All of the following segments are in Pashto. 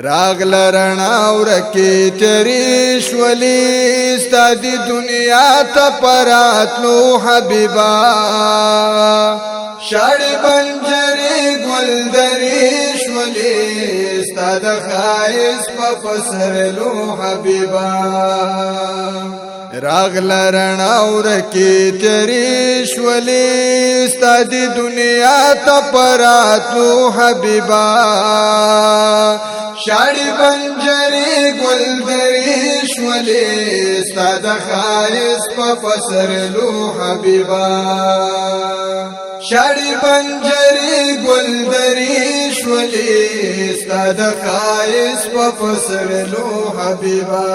راغل رڼاور کې تیری شولې ستا د دنیا ته پراتلو حبیبا شاړې بنجرې ګلدرې شولې ستا د ښایست په پسرلو حبیبا راغل رڼاور کې تیری شولې ستا د دنیا ته پراتلو حبیبا شاړې بنجرې ګلدرې شولې ستا د ښایست په پسرلو حبیبا شاړې بنجرې ګلدرې شولې ستا د ښایست په پسرلو حبیبا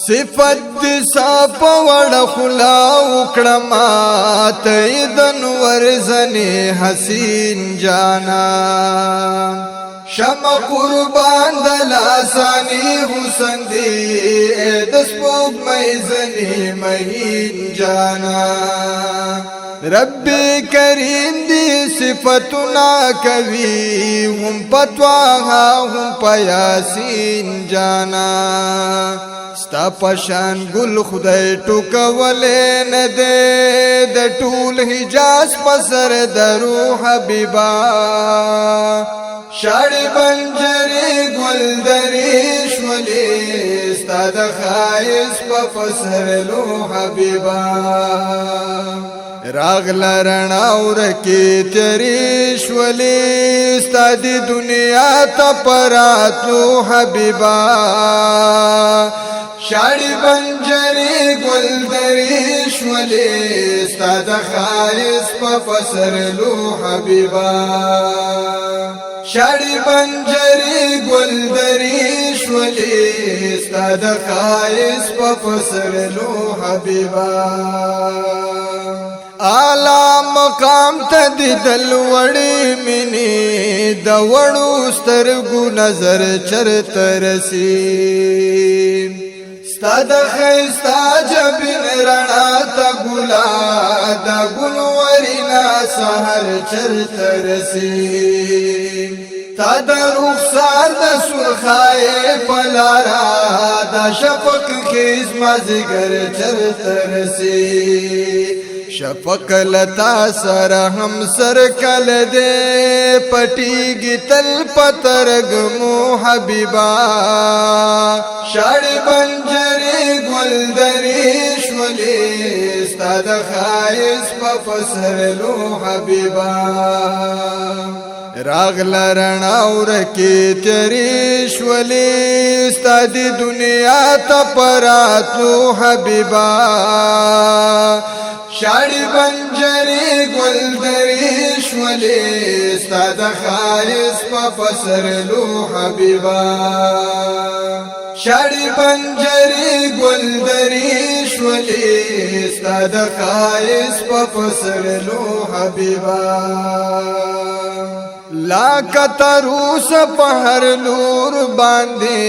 صفت دې صاف وړ خلا وکړه ماته د نور زنې حسین جانا شمع قربان د لاسانی حسن دې د سپوږمۍ زنې مهین جانا رب کریم دی صفتنا کوي هم پتواها هم پیاسین جانا ستا پشان گل خدای ټوکولې نه دې د ټول حجاز پسر درو حبیبا شاړې بنجرې ګلدرې شولې ستا د ښایست په پسرلو حبیبا راغل رڼاور کې تیری شولې ستا د دنیا ته پراتلو حبیبا شاړې بنجرې ګلدرې شولې ستا د ښایست په پسرلو حبیبا شاړې بنجرې ګلدرې شولې ستا د ښایست په پسرلو حبیبا اعلی مقام ته دل وړې مینې د وړو سترګو نظر چرته رسي ستا د ښایسته جبین رڼا ته ګلا د ګلورینا سحر چرته رسي تا د رخسار د سرخای پلارا د شفق خیز مازیګر چرته رسي شفق لتا سر هم سر کل دے پٹیگی تل پترگ مو حبیبا شاړې بنجرې ګلدرې شولې ستا د ښایست په پسرلو حبیبا راغل رڼاور کې تیری شولې ستا د دنیا ته پراتلو حبیبا شاړې بنجرې ګلدرې شولې ستا د ښایست په پسرلو حبیبا شاړې بنجرې ګلدرې شولې ستا د ښایست په پسرلو حبیبا لا کتروس په هر لور باندې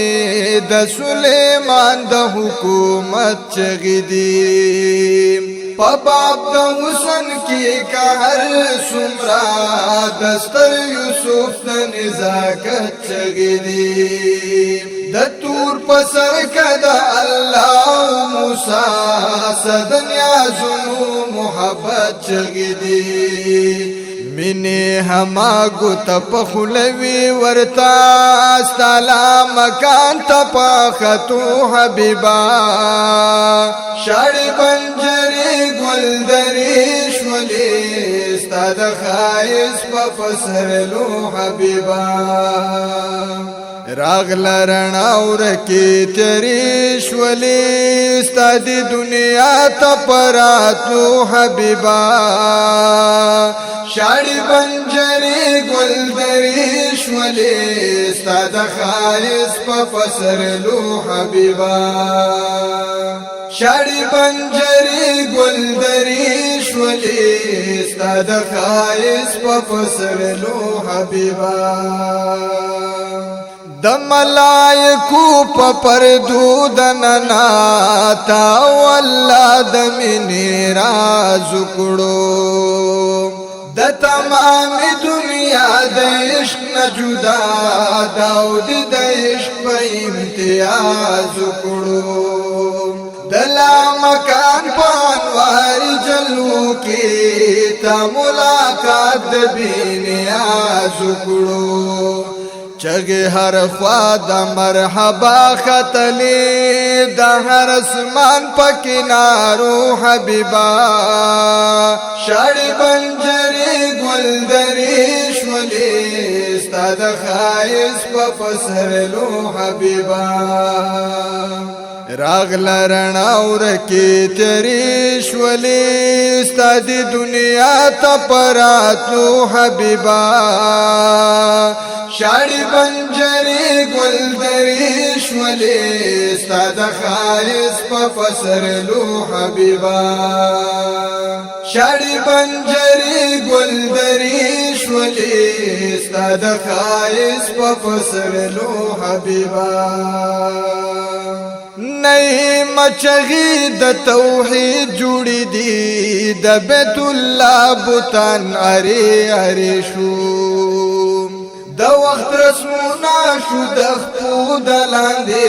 د سلیمان د حکومت چغې دي پباب د حسن کی کهر سمرا دستر یوسف د نزاکت چگدی د تور پسر کد الله موسی سدنیا زنو محبت چگدی منی هما گت پخلوی ورتا استالا مکان تپاختو حبیبا شاړې بنجرې ګلدرې شولې ستا د ښایست په پسرلو حبیبا راغل رڼاور کې تیری شولې ستا د دنیا ته پراتلو حبیبا شاړې بنجرې ګلدرې شولې ستا د ښایست په پسرلو حبیبا شاړې بنجرې ګلدرې شولې ستا د ښایست په پسرلو حبیبا د ملائکو په پردو د نناتا والله د مینې راز کړو د تمام دنیا د عشق نه جدا داود د عشق په امتیاز کړو دلا مکان پانوار جلو کی تا ملاقات د بینیاز کړو چغه هر خوا د مرحبا خطلی د هر اسمان پکینارو حبیبا شاړي بنجری گل دریش ولی استاد خایس په فسرلو حبیبا راغل رڼاور کې تریش ولی استاد دنیا ته پراتلو حبیبا شاړي بنجری گل دریش ولی استاد خایس په فسرلو حبیبا شاړي بنجری گل دریش ولی استاد خایس په فسرلو حبیبا نئی مچغی د توحید جوړی دی د بیت الله بوتان اری اری شو د وخت رسمونه شو د خپود لاندې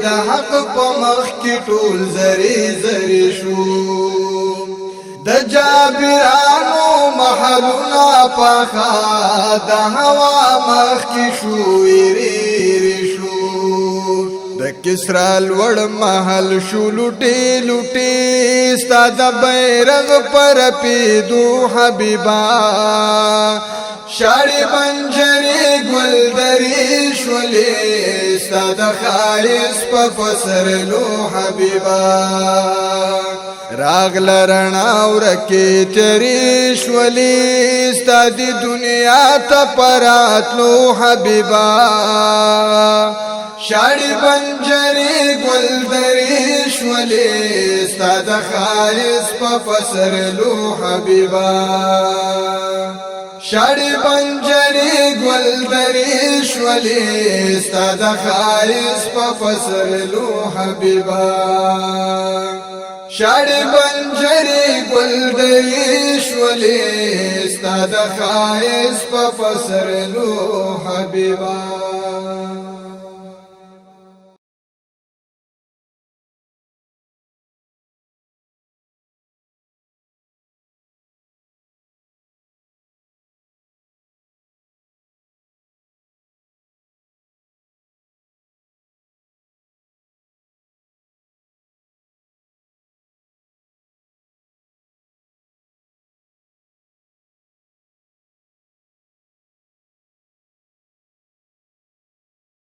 د حق په مخ کې ټول زری زری شو د جابرانو محلونه پاخا د هوا مخ کې شو ایری شو د کسرا لوړ محل شو لوټي لوټي ستاد بیرغ پر پیدو حبیبا شاړي بنجری گل دریش ولی ستاد خایس په فسرلو حبیبا راغل رڼاور کې تریش ولی ستاد دنیا ته پراتلو حبیبا شاړي بنجری گل دریش ولی ستاد خایس په فسرلو حبیبا شاړي بنجری گل دریش ولی ستاد خایس په فسرلو حبیبا شاړي بنجری گل دریش ولی ستاد خایس په فسرلو حبیبا